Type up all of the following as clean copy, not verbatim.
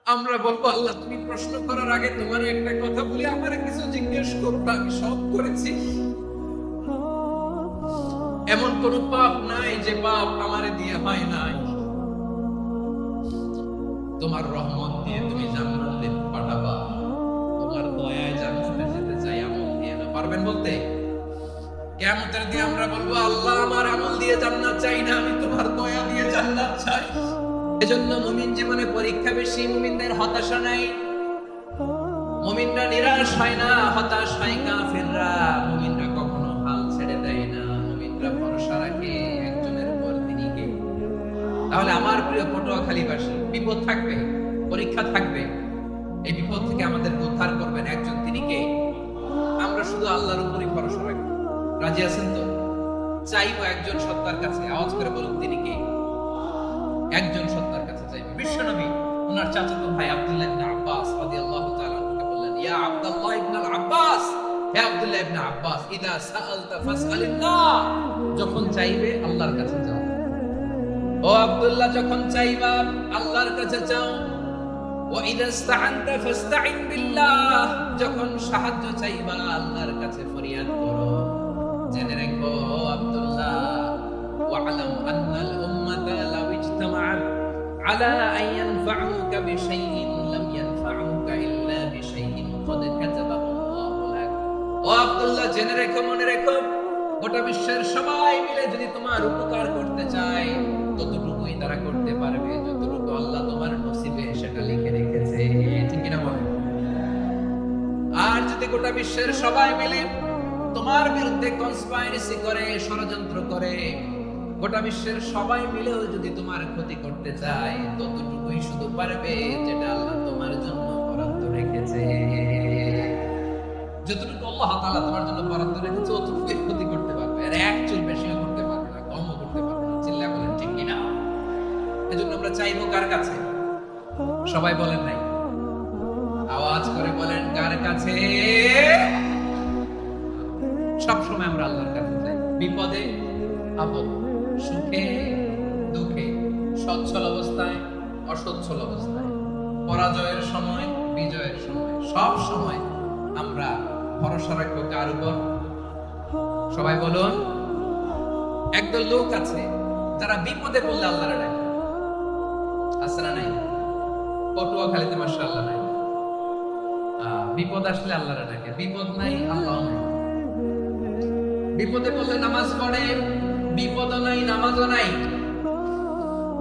আমরা বলবো আল্লাহ তুমি প্রশ্ন করার আগে তোমার একটা কথা বলি, আমার কিছু জিজ্ঞেস করবো, আমি সব করেছি। এমন কোন পাপ নাই যে পাপ আমারে দিয়ে হয় নাই। তোমার রহমত দিয়ে তুমি জান্নাতে পাঠাবা, তোমার দয়ায় জান্নাতে যেতে চাই, আমল দিয়ে না। পারবেন বলতে? কিয়ামতের দিন আমরা বলবো আল্লাহ আমার আমল দিয়ে জান্নাত চাই না, আমি তোমার দয়া দিয়ে জান্নাত চাই। এজন্য মুমিন জীবনে পরীক্ষা বেশি, মুমিনদের হতাশা নাই, মুমিনরা নিরাশ হয় না, হতাশ হয় কাফেররা। মুমিনরা কখনো হাল ছেড়ে দেয় না, মুমিনরা ভরসা রাখে একজনের উপর, তিনি কে? তাহলে আমার প্রিয় পটুয়াখালীবাসী, বিপদ থাকবে, পরীক্ষা থাকবে, এই বিপদ থেকে আমাদেরকে উদ্ধার করবেন একজন, তিনি কে? আমরা শুধু আল্লাহর উপরই ভরসা রাখবো। রাজি আছেন তো? চাইবো একজন সত্তার কাছে, আওয়াজ করে বলুন তিনি কে? একজন সত্তার কাছে চাইবে। বিশ্বনবী ওনার চাচাতো ভাই আব্দুল্লাহ ইবনে আব্বাস রাদিয়াল্লাহু তাআলা আনহুকে বললেন, ইয়া আব্দুল্লাহ ইবনে আব্বাস, হে আব্দুল্লাহ ইবনে আব্বাস, ইদা সাআলতা ফাসআলিল্লাহ, যখন চাইবে আল্লাহর কাছে যাও। ও আব্দুল্লাহ, যখন চাইবা আল্লাহর কাছে যাও। ওয়া ইদা ইসতাআনতা ফাসতাইন বিল্লাহ, যখন সাহায্য চাইবা আল্লাহর কাছে ফরিয়াদ করো। জেনে রেখো ও আব্দুল্লাহ, ওয়া'লাম আন্নাল উম্মাতা লাউ ইজতামাআত আলা আন ইয়ানফা'উকা বিশাইইন লাম ইয়ানফা'উকা ইল্লা বিশাইইন ক্বাদ কাতাবাহু আল্লাহু লাক। ও আব্দুল্লাহ, জেনে রেখো, মনে রেখো, গোটা বিশ্বের সবাই মিলে যদি তোমার উপকার করতে চায়, ততটুকুই তারা করতে পারবে যতটুকু আল্লাহ তোমার নসিবে সেটা লিখে রেখেছে। ঠিক কিনা বলেন? আর যদি গোটা বিশ্বের সবাই মিলে তোমার বিরুদ্ধে কনস্পাইরেসি করে, ষড়যন্ত্র করে, গোটা বিশ্বের সবাই মিলেও যদি তোমার ক্ষতি করতে চায়, ততটুকুই শুধু পারবে যেটা আল্লাহ তোমার জন্য বরাদ্দ রেখেছে। যতটুকু আল্লাহ তাআলা তোমার জন্য বরাদ্দ রেখেছে, ততটুকুই ক্ষতি করতে পারবে, আর এক চুল বেশিও করতে পারবে না, কমও করতে পারবে না। চিল্লা বলেন ঠিক কিনা? এজন্য আমরা চাইবো কার কাছে? সবাই বলেন নাই, আওয়াজ করে বলেন কার কাছে? সব সময় আমরা আল্লাহর কাছে যাই, বিপদে আপদ, সুখে দুঃখে, সচ্ছল অবস্থায় অসচ্ছল অবস্থায়, পরাজয়ের সময় বিজয়ের সময়, সব সময় আমরা ভরসা রাখবো কার উপর? সবাই বলুন। একদল লোক আছে যারা বিপদে পড়লে আল্লাহরে ডাকে। আছে না নাই? পটুয়াখালীতে মাশাআল্লাহ নাই, বিপদ আসলে আল্লাহরে ডাকে, বিপদ নাই আল্লাহ নাই। বিপদে পড়লে নামাজ পড়ে, বিপদও নাই নামাজও নাই।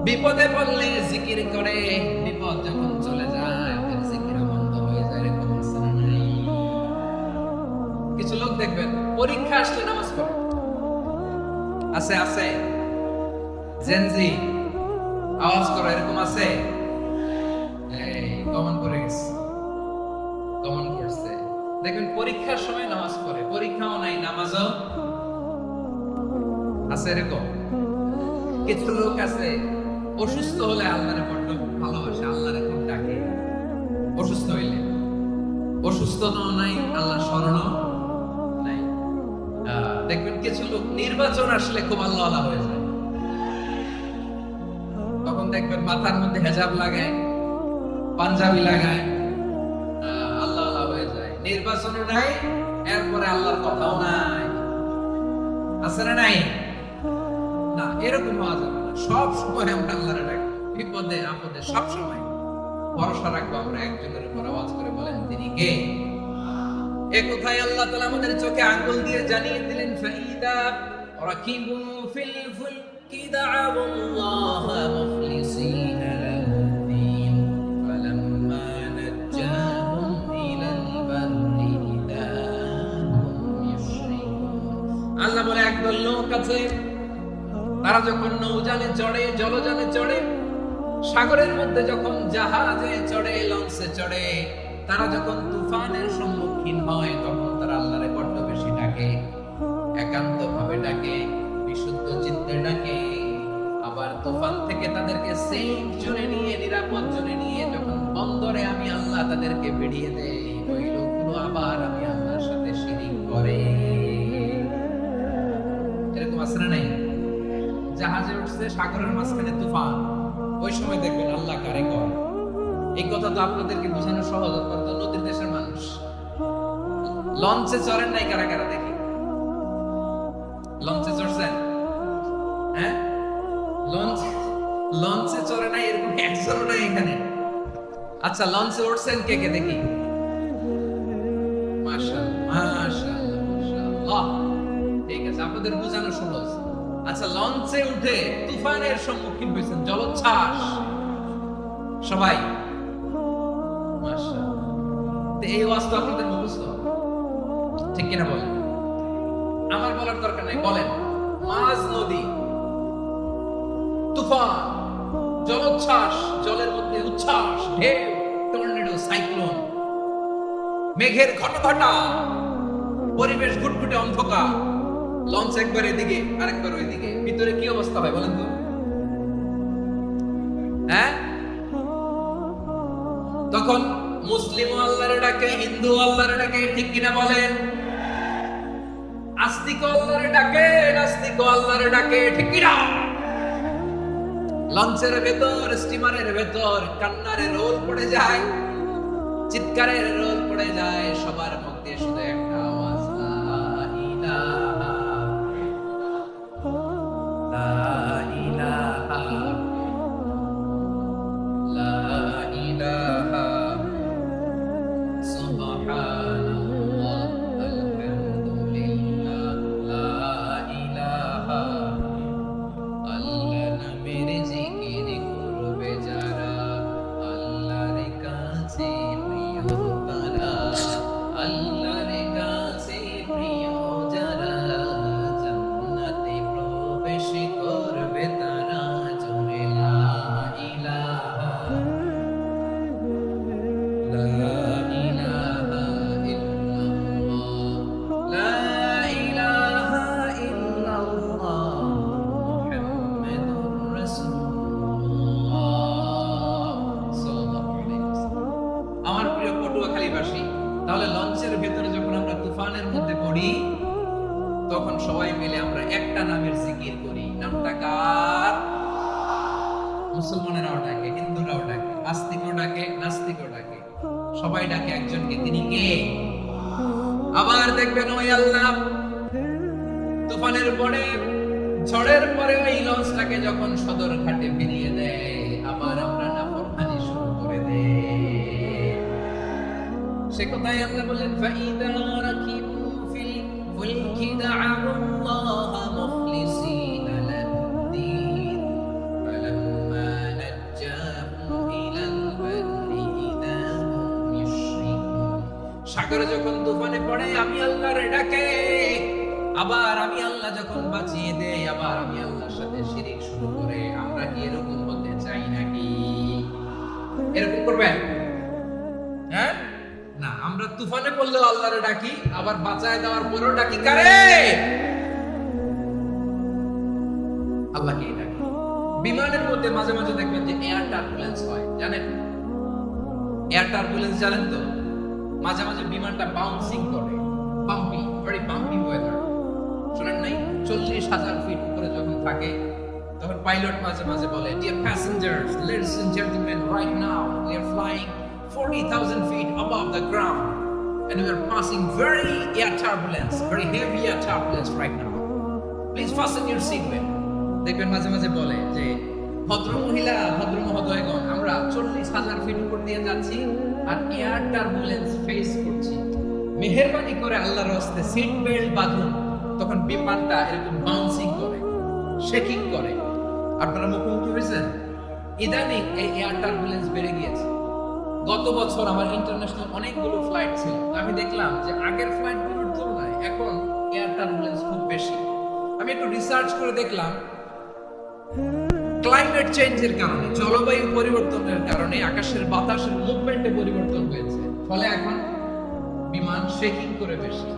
বিপদে পড়লে জিকির করে, বিপদ যখন চলে যায় ওদের জিকির বন্ধ হয়ে যায়। এরকম আছে না নাই? কিছু লোক দেখবেন পরীক্ষা আসলে নামাজ পড়ে। আছে আছে? জেনজি আওয়াজ করো, এরকম আছে? এই কমন করে গেছে, কমন করছে। দেখবেন পরীক্ষার সময় নামাজ পড়ে, পরীক্ষাও নাই নামাজও আছে। এরকম কিছু লোক আছে অসুস্থ হলে আল্লাহরে বড্ড ভালোবাসে, আল্লাহরে খুব ডাকে। অসুস্থ হইলে, অসুস্থ নাই আল্লাহ স্মরণ নাই। দেখবেন কিছু লোক নির্বাচন আসলে খুব আল্লাহওয়ালা হয়ে যায়, তখন দেখবেন মাথার মধ্যে হেজাব লাগায়, পাঞ্জাবি লাগায়, আল্লাহওয়ালা হয়ে যায়। নির্বাচনও নাই, এরপরে আল্লাহর কথাও নাই। আছে না নাই? না, এরকম হওয়া যাবে না। সব সময় আমরা আল্লাহরে ডাকবো, বিপদে আপদে সব সময় ভরসা রাখবো আমরা একজনের উপর। আওয়াজ করে বলেন তিনি কে? এ কথাই আল্লাহ তাআলা আমাদের চোখে আঙ্গুল দিয়ে জানিয়ে দিলেন, ফাইদা রাকিবু ফিল ফুলকি দা'আবুল্লাহ মুখলিসিনা লাহুদ্দিন ফালাম্মা নাজ্জাহুম ইলাল বাররি ইদা হুম ইউশরিকুন। আল্লাহ বলে একদল লোক আছে, তারা যখন নৌযানে চড়ে, জলযানে চড়ে, সাগরের মধ্যে যখন জাহাজে চড়ে, লঞ্চে চড়ে, তারা যখন তুফানের সম্মুখীন হয়, তখন তারা আল্লাহরে বড্ড বেশি ডাকে, একান্ত ভাবে ডাকে, বিশুদ্ধ চিত্তে ডাকে। আবার তুফান থেকে তাদেরকে সেফ জোনে নিয়ে, নিরাপদ জোনে নিয়ে যখন বন্দরে আমি আল্লাহ তাদেরকে বেরিয়ে দেই, ওই লোকগুলো আবার আমি আল্লাহর সাথে শিরিক করে। এরকম আছে না নাই? জাহাজে উঠছে, সাগরের মাঝখানে তুফান, ওই সময় দেখবেন আল্লাহ কারে কয়? এই কথা তো আপনাদেরকে বোঝানো সহজ, আপনারা তো নদীর দেশের মানুষ। লঞ্চে চড়েন নাই কারা কারা দেখি? লঞ্চে চড়ছেন? হ্যাঁ, লঞ্চে চড়ে নাই এরকম একজনও নাই এখানে। আচ্ছা, লঞ্চে উঠছেন কে কে দেখি? মাশাআল্লাহ, মাশাআল্লাহ, মাশাআল্লাহ। ঠিক আছে, আপনাদের বোঝানো সহজ। আচ্ছা, লঞ্চে উঠে তুফানের সম্মুখীন হয়েছেন, জলোচ্ছ্বাস, সবাই? মাশাআল্লাহ। তো এই ওয়াজ তো আপনাদের মুখস্থ, ঠিক কিনা বলেন? আমার বলার দরকার নাই, বলেন। মাঝ নদী, তুফান, জলোচ্ছ্বাস, জলের মধ্যে উচ্ছ্বাস, ঢেউ, টর্নেডো, সাইক্লোন, মেঘের ঘটঘটা, পরিবেশ ঘুটঘুটে অন্ধকার, লঞ্চ একবার এদিকে আরেকবার ওইদিকে, ভিতরে কি অবস্থা হয় বলেন তো? হ্যাঁ, তখন মুসলিম আল্লাহর ডাকে, হিন্দু আল্লাহর ডাকে, ঠিক কিনা বলেন? আস্তিক আল্লাহর ডাকে, নাস্তিক আল্লাহর ডাকে, ঠিক কিনা? লঞ্চের ভেতর, স্টিমারের ভেতর কান্নারের রোল পড়ে যায়, চিৎকারের রোল পড়ে যায়, সবার মধ্যে শুধু একটা আওয়াজ, লা ইলাহা, লা ইলাহা, লা ইলাহা, সুবহানাল্লাহ, আলহামদুলিল্লাহ, লা ইলাহা। আল্লাহ নামের জিকির করবে যারা, আল্লাহর কাছে প্রিয় তারা, আল্লাহর কাছে প্রিয় যারা, জান্নাতে প্রবেশ করবে তারা, জোরে লা ইলাহা, লা ইলাহা ইল্লাল্লাহ, লা ইলাহা ইল্লাল্লাহ, মুহাম্মাদুর রাসূলুল্লাহ সাল্লাল্লাহু আলাইহি ওয়াসাল্লাম। আমার প্রিয় পটুয়াখালীবাসী, তাহলে লঞ্চের ভেতরে যখন আমরা তুফানের মধ্যে পড়ি, তখন সবাই মিলে আমরা একটা নামের জিকির করি। নামটা কার? মুসলমানেরাও ডাকে, হিন্দুরাও ডাকে, আস্তিকও ডাকে, নাস্তিকও ডাকে, সবাই ডাকে একজনকে, তিনি কে? আবার দেখবেন ওই আল্লাহ তুফানের পরে, ঝড়ের পরে ওই লঞ্চটাকে যখন সদর ঘাটে ফিরিয়ে দেয়, আবার আমরা নাফরমানি শুরু করে দেই। সে কথাই আল্লাহ বলেন, ফাইদা রাকিবু ফিল ফুলকি দা'আল্লাহ মুখলিসিনা লাহুদ্দিন, ফালাম্মা নাজ্জাহুম ইলাল বাররি ইযা হুম ইউশরিকুন। সাগরে যখন তুফানে পড়ে আমি আল্লাহর ডাকে, আবার আমি আল্লাহ যখন বাঁচিয়ে দেই, আবার আমি আল্লাহর সাথে শিরিক শুরু করে, আমরা কি এরকম হতে চাই নাকি? এরকম করবেন? হ্যাঁ, না, আমরা তুফানে পড়লেও আল্লাহরে ডাকি, আবার বাঁচায় দেওয়ার পরেও ডাকি কারে? আল্লাহকে ডাকি। বিমানের মধ্যে মাঝে মাঝে দেখবেন যে এয়ার টার্বুলেন্স হয়, জানেন? এয়ার টার্বুলেন্স জানেন তো? মাঝে মাঝে বিমানটা বাউন্সিং করে, বাম্পি, ভেরি বাম্পি ওয়েদার। শুনেন নাই? 40,000 ফিট উপরে যখন থাকে, তখন পাইলট মাঝে মাঝে বলে, dear passengers, ladies and gentleman, right now we are flying 40,000 feet above the ground and we are passing very air turbulence, very heavy air turbulence right now. Please fasten your seat belt. দেখবেন মাঝে মাঝে বলে যে, ভদ্র মহিলা, ভদ্র মহোদয়গণ, আমরা 40,000 ফিট উপর দিয়ে যাচ্ছি আর এয়ার টার্বুলেন্স ফেস করছি, মেহেরবানি করে আল্লাহর রাস্তায় সিট বেল্ট বাঁধুন। তখন বিমানটা এরকম বাউন্সিং করে, শেকিং করে। আপনারা মুখোমুখি হয়েছেন? ইদানিং এই এয়ার টার্বুলেন্স বেড়ে গিয়েছে। গত বছর আমার ইন্টারন্যাশনাল অনেকগুলো ফ্লাইট ছিল, আমি দেখলাম যে আগের ফ্লাইটগুলোর তুলনায় এখন এয়ার টার্বুলেন্স খুব বেশি। আমি একটু রিসার্চ করে দেখলাম, ক্লাইমেট চেঞ্জের কারণে, জলবায়ু পরিবর্তনের কারণে আকাশের বাতাসের মুভমেন্টে পরিবর্তন হয়েছে, ফলে এখন বিমান শেকিং করে বেশি,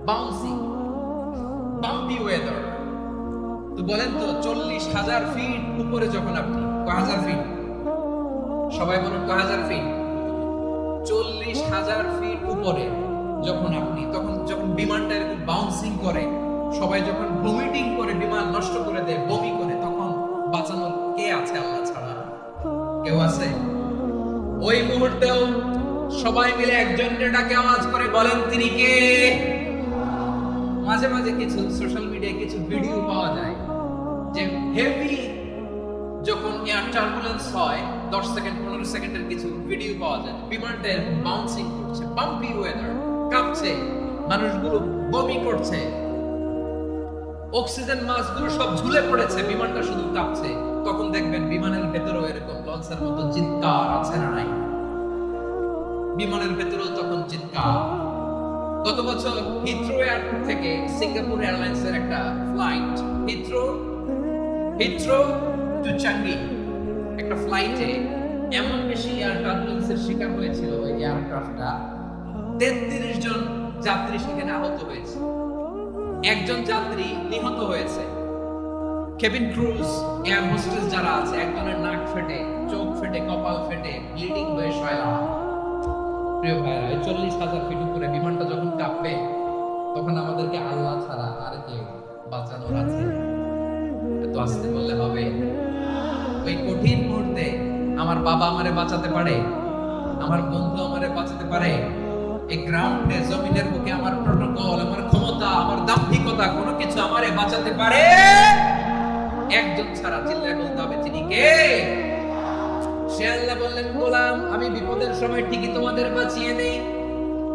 বাউন্সিং, বাম্পি ওয়েদার। তো বলেন তো, 40,000 ফিট উপরে যখন আপনি, কয় হাজার ফিট? সবাই বলুন কয় হাজার ফিট? 40,000 ফিট উপরে যখন আপনি, তখন যখন বিমানটা এরকম বাউন্সিং করে, সবাই যখন ভমিটিং করে, বিমান নষ্ট করে দেয়, বমি করে, তখন বাঁচানোর কে আছে আল্লাহ ছাড়া? কেউ আছে? ওই মুহূর্তেও সবাই মিলে একজনের ডাকে আওয়াজ করে বলেন তিনি কে? মাঝে মাঝে কিছু সোশ্যাল মিডিয়ায় কিছু ভিডিও পাওয়া যায় যে হেভি যখন এয়ার টার্বুলেন্স হয় 10 সেকেন্ড 15 সেকেন্ডের কিছু ভিডিও পাওয়া যায়, বিমানটা এরকম বাউন্সিং করছে, বাম্পি ওয়েদার, কাঁপছে, মানুষগুলো বমি করছে, অক্সিজেন মাস্কগুলো সব ঝুলে পড়েছে, বিমানটা শুধু কাঁপছে। তখন দেখবেন বিমানের ভেতরেও এরকম লঞ্চের মতো চিৎকার আছে না নাই? বিমানের ভেতরেও তখন চিৎকার। গত বছর হিথ্রো এয়ারপোর্ট থেকে সিঙ্গাপুর এয়ারলাইন্সের একটা ফ্লাইট হিথ্রো টু চাঙ্গি একটা ফ্লাইটে এমন বেশি এয়ার টার্বুলেন্সের শিকার হয়েছিল ওই এয়ারক্রাফটটা, 33 জন যাত্রী সেখানে আহত হয়েছে, একজন যাত্রী নিহত হয়েছে। কেবিন ক্রুজ, এয়ার হোস্টেস যারা আছে, একজনের নাক ফেটে, চোখ ফেটে, কপাল ফেটে, ব্লিডিং হয়ে শয়লা। প্রিয় ভাইরা, 40,000 ফিট উপরে বিমানটা যখন কাঁপবে তখন আমাদেরকে আল্লাহ ছাড়া আর কেউ বাঁচানোর আছে? এত আস্তে বললে হবে? ওই কঠিন মুহূর্তে আমার বাবা আমারে বাঁচাতে পারে, আমার বন্ধু আমারে বাঁচাতে পারে। এই গ্রাউন্ডে, জমিনের বুকে আমার প্রোটোকল, আমার ক্ষমতা, আমার দাম্ভিকতা কোনো কিছু আমারে বাঁচাতে পারে? একজন ছাড়া। চিল্লায় বলতে হবে তিনি কে? সে আল্লাহ বললেন, গোলাম আমি বিপদের সময় ঠিকই তোমাদের বাঁচিয়ে নেই।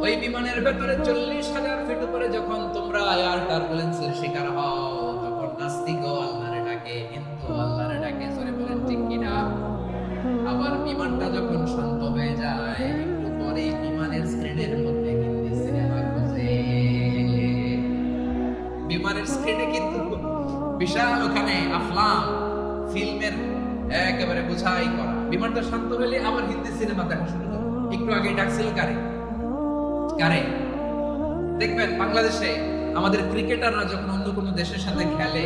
ওই বিমানের ভেতরে 40,000 ফিট উপরে যখন তোমরা এয়ার টার্বুলেন্সের শিকার হও, তখন নাস্তিকও আল্লাহরে ডাকে, হিন্দু আল্লাহরে ডাকে, জোরে বলেন ঠিক কিনা? আবার বিমানটা যখন শান্ত হয়ে যায়, একটু পরে বিমানের স্ক্রিনের মধ্যে হিন্দি সিনেমা খোঁজে। বিমানের স্ক্রিনে কিন্তু বিশাল ওখানে আফলাম ফিল্মের একেবারে বোঝাই করা। বিমানটা শান্ত হলে আবার হিন্দি সিনেমা দেখা শুরু করে। একটু আগে ডাকছিল কারে? দেখবেন বাংলাদেশে আমাদের ক্রিকেটাররা যখন অন্য কোনো দেশের সাথে খেলে,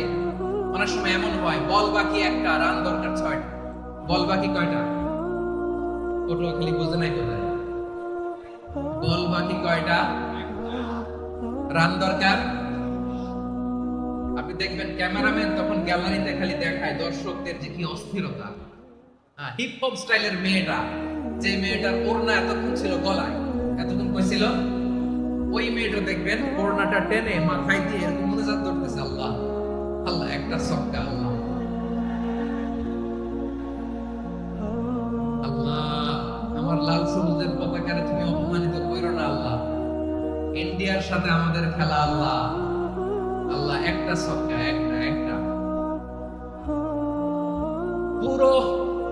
অনেক সময় এমন হয় বল বাকি একটা, রান দরকার 6টা। বল বাকি কয়টা? পটুয়াখালী বুঝে নাই বোধ হয়। বল বাকি কয়টা, রান দরকার। আপনি দেখবেন ক্যামেরাম্যান তখন গ্যালারিতে খালি দেখায় দর্শকদের যে কি অস্থিরতা। হিপ হপ স্টাইলের মেয়েটা, যে মেয়েটার ওড়না এতক্ষণ ছিল গলায়, এতক্ষণ কইছিল, ওই মেয়েটা দেখবেন ওড়নাটা টেনে মাথায় দিয়ে এরকম মুনাজাত করতেছে, আল্লাহ আল্লাহ, একটা সক্কা, আল্লাহ আল্লাহ, আমার লাল সবুজের পতাকারে তুমি অপমানিত করো না আল্লাহ, ইন্ডিয়ার সাথে আমাদের খেলা আল্লাহ আল্লাহ, একটা সক্কা, একটা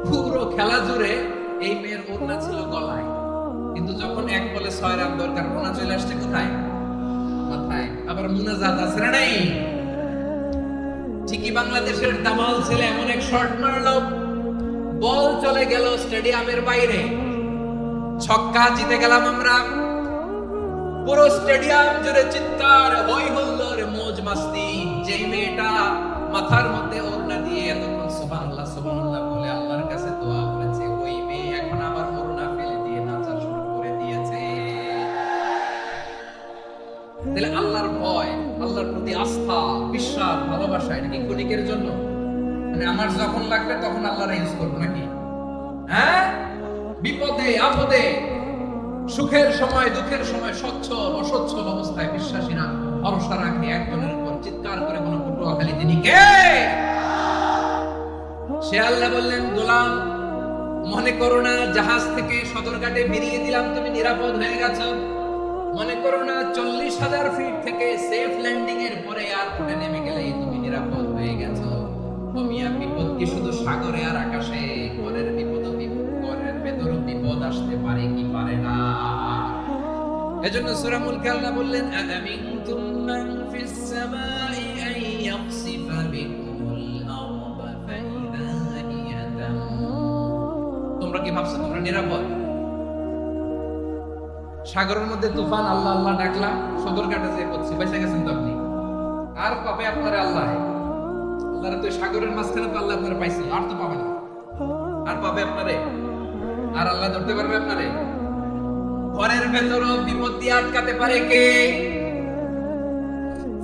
পুরো খেলা জুড়ে এই মেয়ের ওড়না ছিল গলায়, কিন্তু যখন এক বলে 6 রান দরকার, ওড়না চলে আসছে কোথায়? মাথায়। আবার মুনাজাত আছে না নাই? ঠিকই বাংলাদেশের দামাল ছেলে এমন এক শট মারলো, বল চলে গেল স্টেডিয়ামের বাইরে, ছক্কা, জিতে গেলাম আমরা। পুরো স্টেডিয়াম জুড়ে চিৎকার, হই হুল্লোড়, মौज মাস্তি। যে মেয়েটা মাথার মধ্যে ওড়না দিয়ে এতক্ষণ সুবহানাল্লাহ সুবহানাল্লাহ বলে আল্লাহর কাছে দোয়া করেছে, ওই মেয়ে এখন আবার ওড়না ফেলে দিয়ে নাচা শুরু করে দিয়েছে। তাহলে আল্লাহর ভয়, আল্লাহর প্রতি আস্থা, বিশ্বাস, ভালোবাসা, এটা কি ক্ষণিকের জন্য? মানে আমার যখন লাগবে তখন আল্লাহর ইউজ করবো নাকি? হ্যাঁ, বিপদে আপদে, সুখের সময় দুঃখের সময়, সচ্ছল অসচ্ছল অবস্থায় বিশ্বাসীরা ভরসা রাখে একজনের উপর, চিৎকার করে কোনো পটুয়াখালী তিনি কে? সে আল্লাহ বললেন, গোলাম মনে করো না জাহাজ থেকে সদরঘাটে বেরিয়ে দিলাম তুমি নিরাপদ হয়ে গেছো, মনে করো না 40,000 ফিট থেকে সেফ ল্যান্ডিং এর পরে এয়ারপোর্টে নেমে গেলেই তুমি নিরাপদ হয়ে গেছো। মিয়া, বিপদ কি শুধু সাগরে আর আকাশে? ঘরের বিপদ, ঘরের ভেতরও বিপদ আসতে পারে কি পারে না? এজন্য সূরা মুলকে আল্লাহ বললেন, আমিনতুম মান ফিস সামাই আন ইয়াখসিফা বিকুমুল আরদা ফাইদা হিয়া তামুর। তোমরা কি ভাবছো তোমরা নিরাপদ? সাগরের মধ্যে তুফান, আল্লাহ আল্লাহ ডাকলাম, সদরঘাটে যে পড়ছি, বেঁচে গেছেন তো আপনি। আর পাবে আপনারে আল্লাহ? আল্লাহর তো সাগরের মাঝখানে তো আল্লাহ আপনারা পাইছিল, আর তো পাবে না। আর পাবে আপনারে? আর আল্লাহ ধরতে পারবে আপনারে? ঘরের ভেতরও বিপদ দিয়ে আটকাতে পারে কে?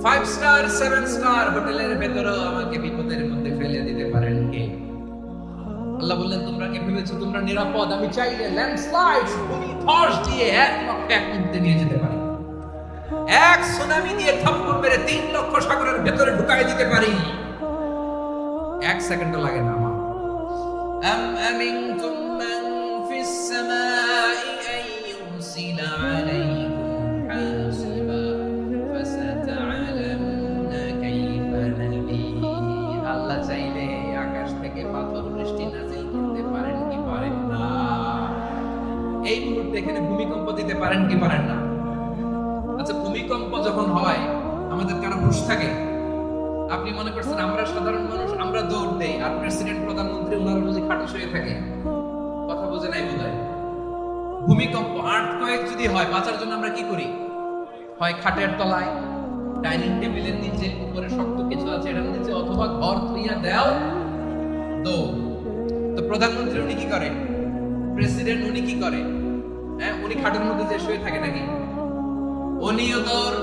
5 স্টার 7 স্টার হোটেলের ভেতরও আমাকে বিপদের মধ্যে ফেলে দিতে পারেন কে? আল্লাহ বললেন তোমরা কি ভেবেছো তোমরা নিরাপদ? আমি চাইলে ল্যান্ডস্লাইড ভূমি ধস দিয়ে 1 মুহূর্তে নিয়ে যেতে পারি, এক সুনামি দিয়ে থাপ্পড় মেরে 3 লক্ষ সাগরের ভেতরে ঢুকাই দিতে পারি, 1 সেকেন্ডও লাগে না আমার। আম আমিনতুম মান ফিস সামাই আন ইউরসিলা আলাইকুম হাসিবা ফাসাতা'লামুনা কাইফা নাযীর। আল্লাহ চাইলে আকাশ থেকে পাথর বৃষ্টি নাযিল করতে পারেন কি পারেন না? এই মুহূর্তে এখানে ভূমিকম্প দিতে পারেন কি পারেন না? আচ্ছা, ভূমিকম্প যখন হয় আমাদের কারো হুঁশ থাকে? আপনি মনে করছেন আমরা সাধারণ মানুষ, আমরা দৌড় দেই, আর প্রেসিডেন্ট প্রধানমন্ত্রী ওনারা বুঝি খাটে শুয়ে থাকে? কথা বোঝে নাই বোধহয়। ভূমিকম্প আর্থকোয়েক যদি হয়, বাঁচার জন্য আমরা কি করি? হয় খাটের তলায়, ডাইনিং টেবিলের নিচে, উপরে শক্ত কিছু আছে এটার নিচে, অথবা ঘর থইয়া দাও দৌড়। তো প্রধানমন্ত্রী উনি কি করে? প্রেসিডেন্ট উনি কি করে? হ্যাঁ, উনি খাটের মধ্যে যে শুয়ে থাকে নাকি? উনিও দৌড়,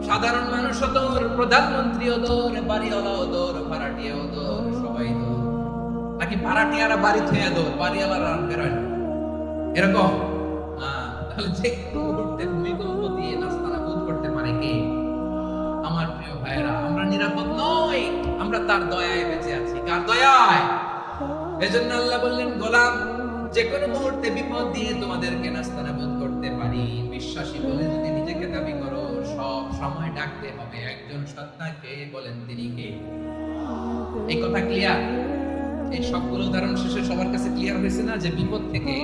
সাধারণ মানুষও দৌড়, প্রধানমন্ত্রীও দৌড়, বাড়িওয়ালাও দৌড়, ভাড়াটিয়াও দৌড়, সবাই দৌড়। নাকি ভাড়াটিয়ারা বাড়ি থইয়া দৌড়, বাড়িওয়ালারা বেরোয় না? এরকম না। তাহলে যে মুহূর্তে ভূমিকম্প দিয়ে নাস্তানাবুদ করতে পারে কে? আমার প্রিয় ভাইয়েরা, আমরা নিরাপদ নই, আমরা তার দয়ায় বেঁচে আছি। কার দয়ায়? এজন্য আল্লাহ বললেন, গোলাম, যে কোনো মুহূর্তে বিপদ দিয়ে তোমাদেরকে নাস্তানাবুদ করতে পারি। বিশ্বাসী বলে যদি নিজেকে দাবি করো, সব সময় ডাকতে হবে একজন সত্তাকে। বলেন তিনি কে? এই কথা ক্লিয়ার? এই সবগুলো উদাহরণ শেষে সবার কাছে ক্লিয়ার হয়েছে না যে বিপদ থেকে,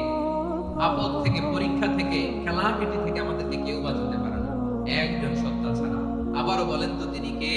আপদ থেকে, পরীক্ষা থেকে, খেলাপিটি থেকে আমাদেরকে কেউ বাঁচাতে পারে না একজন সত্তা ছাড়া। আবারও বলেন তো তিনি কে?